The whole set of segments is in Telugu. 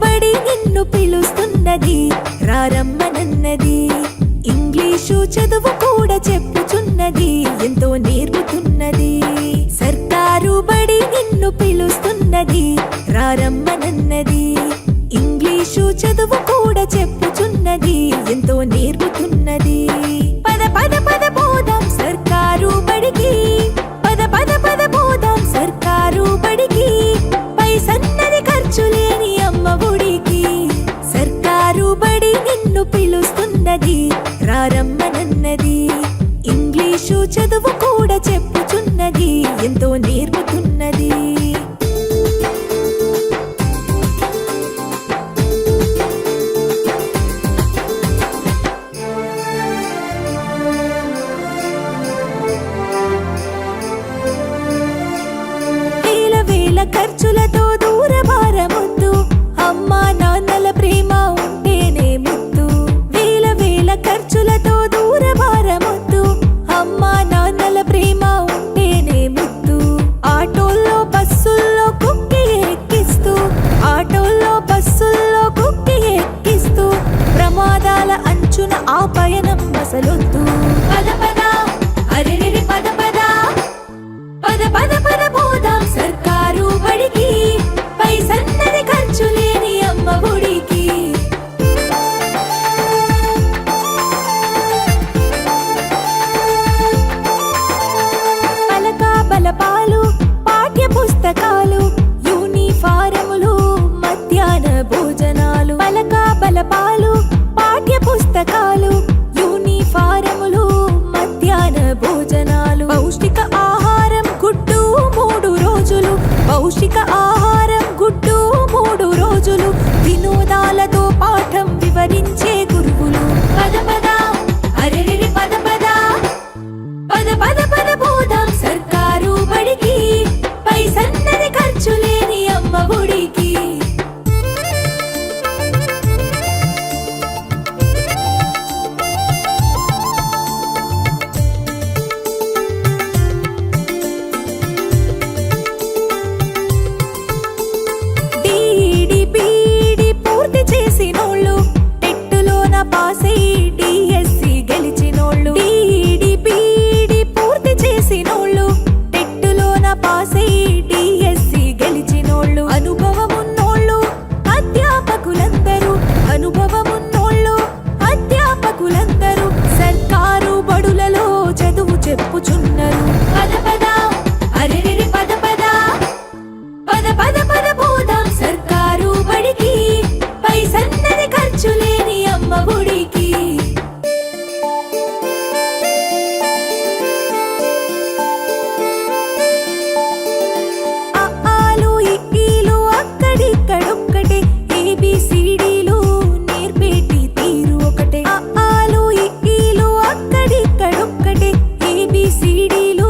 బడి నిన్ను పిలుస్తున్నది, రారమ్మనన్నది. ఇంగ్లీషు చదువు కూడా చెప్పుచున్నది, ఎంతో నేర్పుతున్నది. సర్కారు బడి నిన్ను పిలుస్తున్నది, రారమ్మనన్నది. ఇంగ్లీషు చదువు కూడా చెప్పుచున్నది, ఎంతో నేర్పుతున్నది. పద పద పద పోదాం సర్కారు బడికి, పద పద పద పోదాం సర్కారు బడికి. పైసన్నది ఖర్చు లేని అమ్మ ఒడికి. సర్కారు బడి నిన్ను పిలుస్తున్నది, రారమ్మనన్నది. ఇంగ్లీషు చదువు కూడా చెప్పుచున్నది, ఎంతో నేర్పుతున్నది. ఖర్చులతో దూరభారమొద్దు, అమ్మా నాన్నల ప్రేమ ఉంటేనే ముద్దు. వేల వేల ఖర్చులతో దూరభారమొద్దు, అమ్మా నాన్నల ప్రేమ ఉంటేనే ముద్దు. ఆటోల్లో బస్సుల్లో కుక్కి ఎక్కిస్తూ, ఆటోల్లో బస్సుల్లో కుక్కి ఎక్కిస్తూ, ప్రమాదాల అంచున ఆ పయనం అసలొద్దు. పద పద అరెరెరి పద పద, పద పద పద పోదాం సర్కారు బడికి. పైసన్నది ఖర్చు లేని అమ్మ ఒడికి. పలక బలపాలు, పాఠ్య పుస్తకాలు, యూనిఫారములు, మధ్యాహ్న భోజనాలు. పలక బలపాలు, పాఠ్య పుస్తకాలు, యూనిఫారములు, మధ్యాహ్న భోజనాలు. పౌష్టిక ఆహారం గుడ్డు 3 రోజులు, పౌష్టిక ఆహారం గుడ్డు 3 రోజులు. వినోదాలతో పాఠం వివరించే గురువులు. పద పద అరెరెరి పద పద, పద పద పద పోదాం సర్కారు బడికి. పైసన్నది ఖర్చు లేని అమ్మ ఒడికి. పాసై డిఎస్సి గెలిచినోళ్ళు, డిఈడి పూర్తి చేసినోళ్ళు, టెట్టులోన పాసై డిఎస్సి గెలిచినోళ్ళు. అనుభవమున్నోళ్ళు అధ్యాపకులందరూ, అనుభవమున్నోళ్ళు అధ్యాపకులందరూ సర్కారు బడులలో చదువు చెప్పుచున్నారు. పద పద అరెరెరి పద పద, పద పద పద పోదాం సర్కారు బడికి. పైసన్నది ఖర్చు లేని అమ్మ ఒడికి. అఆలు ఇఈలు అక్కడిక్కడొక్కటే, ఏబిసిడీలు నేర్పేటి తీరు ఒకటే. అఆలు ఇఈలు అక్కడిక్కడొక్కటే, ఏబిసిడీలు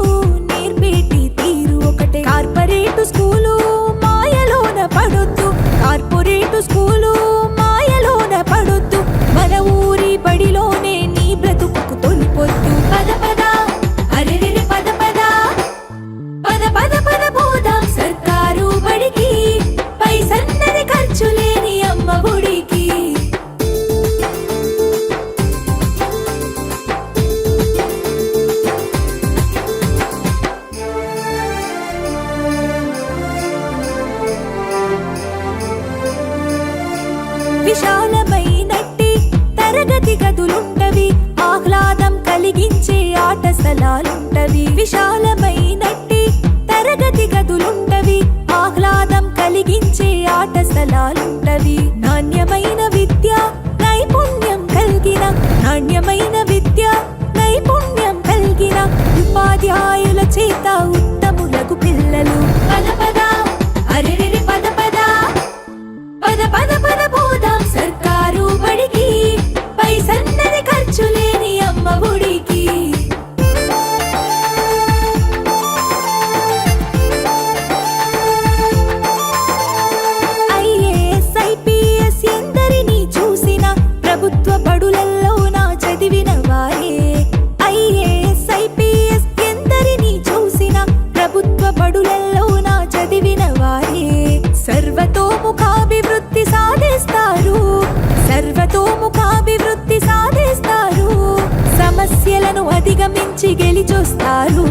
నేర్పేటి తీరు ఒకటే. కార్పొరేటు స్కూలు మాయలోన పడొద్దు, కార్పొరేటు స్కూలు మాయలోన పడొద్దు. మన ఊరి బడిలోనే నీ బ్రతుకు తొలిపొద్దు. పద పద అరెరెరి పద పద, పద పద పద పోదాం సర్కారు బడికి. పైసన్నది ఖర్చు లేని అమ్మ ఒడికి. విశాలమైనట్టి తరగతి గదులుంటవి, ఆహ్లాదం కలిగించే ఆట స్థలాలుంటవి. విశాలమైనట్టి తరగతి గదులుంటవి, ఆహ్లాదం కలిగించే ఆట స్థలాలుంటవి. నాణ్యమైన విద్య నైపుణ్యం కలిగిన, నాణ్యమైన విద్య నైపుణ్యం కలిగిన ఉపాధ్యాయుల చేత ఉత్తములకు పిల్లలు. పద పద అరెరెరి పద పద, పద పద పద పోదాం సర్కారు బడికి. పైసన్నది ఖర్చు లేని అమ్మ ఒడికి. ఐఏఎస్ ఐపీఎస్ నుంచి గెలిచొస్తారు